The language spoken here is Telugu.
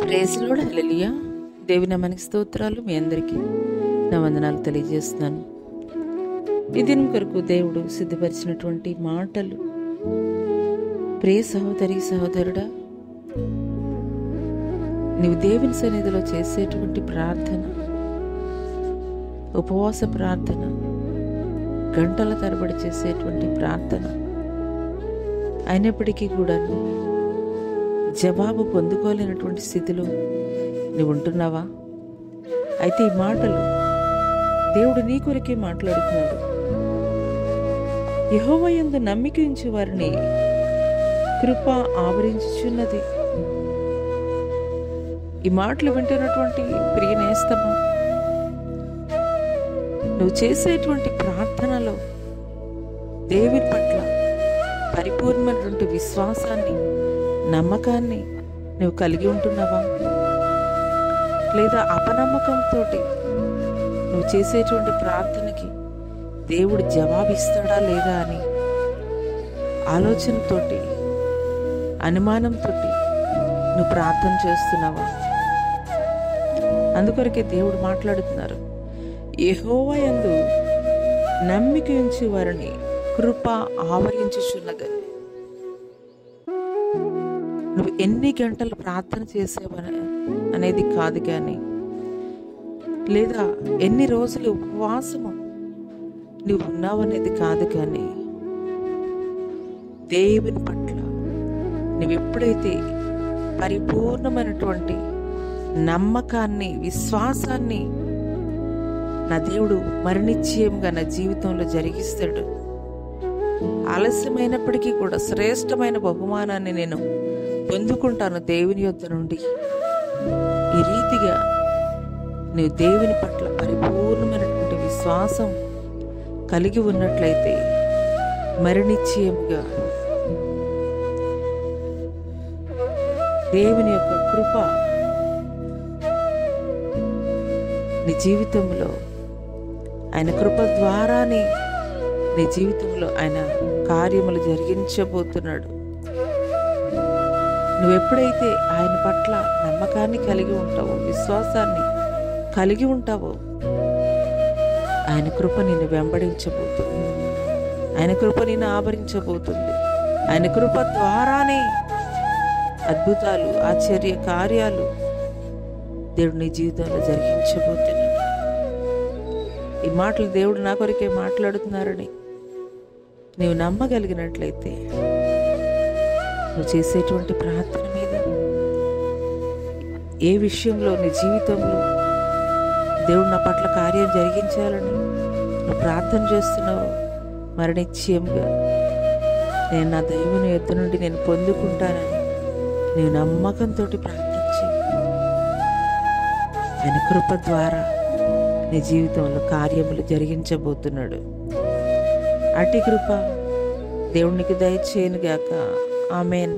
ప్రైజ్ లార్డ్, హల్లెలూయా. దేవుని నామానికి స్తోత్రాలు. మీ అందరికీ నా వందనాలు తెలియజేస్తున్నాను. ఈ దినం కొరకు దేవుడు సిద్ధపరిచినటువంటి మాటలు, ప్రియ సహోదరి సహోదరుడా, నీవు దేవుని సన్నిధిలో చేసేటువంటి ప్రార్థన, ఉపవాస ప్రార్థన, గంటల తరబడి చేసేటువంటి ప్రార్థన అయినప్పటికీ కూడా జవాబు పొందుకోలేనటువంటి స్థితిలో నీవు ఉంటున్నావా? అయితే ఈ మాటలు దేవుడు నీ కొరకే మాట్లాడుతున్నాడు. యెహోవా యందు నమ్మిక ఉంచు వారిని కృప ఆవరించుచున్నది. ఈ మాటలు వింటున్నటువంటి ప్రియ నేస్తమా, నువ్వు చేసేటువంటి ప్రార్థనలో దేవుని పట్ల పరిపూర్ణమైనటువంటి విశ్వాసాన్ని, నమ్మకాన్ని నువ్వు కలిగి ఉంటున్నావా? లేదా అపనమ్మకంతో నువ్వు చేసేటువంటి ప్రార్థనకి దేవుడు జవాబిస్తాడా లేదా అని ఆలోచనతోటి, అనుమానంతో నువ్వు ప్రార్థన చేస్తున్నావా? అందుకొరకే దేవుడు మాట్లాడుతున్నారు. యెహోవా యందు నమ్మిక ఉంచు వారిని కృప ఆవరించుచున్నదని. నువ్వు ఎన్ని గంటలు ప్రార్థన చేసేవని అనేది కాదు, కానీ లేదా ఎన్ని రోజులు ఉపవాసము నువ్వు ఉన్నావనేది కాదు, కానీ దేవుని పట్ల నువ్వు ఎప్పుడైతే పరిపూర్ణమైనటువంటి నమ్మకాన్ని, విశ్వాసాన్ని నా దేవుడు మరణిశ్చయంగా నా జీవితంలో జరిగిస్తాడు, ఆలస్యమైనప్పటికీ కూడా శ్రేష్టమైన బహుమానాన్ని నేను పొందుకుంటాను దేవుని యొద్ద నుండి. ఈ రీతిగా నీవు దేవుని పట్ల పరిపూర్ణమైనటువంటి విశ్వాసం కలిగి ఉన్నట్లయితే మరణిశ్చయముగా దేవుని యొక్క కృప నీ జీవితంలో, ఆయన కృప ద్వారానే నీ జీవితంలో ఆయన కార్యములు జరిగించబోతున్నాడు. నువ్వెప్పుడైతే ఆయన పట్ల నమ్మకాన్ని కలిగి ఉంటావో, విశ్వాసాన్ని కలిగి ఉంటావో, ఆయన కృప నిన్ను వెంబడించబోతుంది, ఆయన కృప నిన్ను ఆవరించబోతుంది. ఆయన కృప ద్వారానే అద్భుతాలు, ఆశ్చర్య కార్యాలు దేవుడు నీ జీవితంలో జరిగించబోతున్నాడు. ఈ మాటలు దేవుడు నా కొరకే మాట్లాడుతున్నారని నీవు నమ్మగలిగినట్లయితే నువ్వు చేసేటువంటి ప్రార్థన మీద, ఏ విషయంలో నీ జీవితంలో దేవుడు నా పట్ల కార్యం జరిగించాలని నువ్వు ప్రార్థన చేస్తున్నావు, మరణిశ్చయంగా నేను నా దేవుని యొద్ద నుండి నేను పొందుకుంటానని నీవు నమ్మకంతో ప్రార్థించి ఆయన కృప ద్వారా నీ జీవితంలో కార్యములు జరిగించబోతున్నాడు. అట్టి కృప దేవునికి దయచేయనుగాక. ఆమేన్.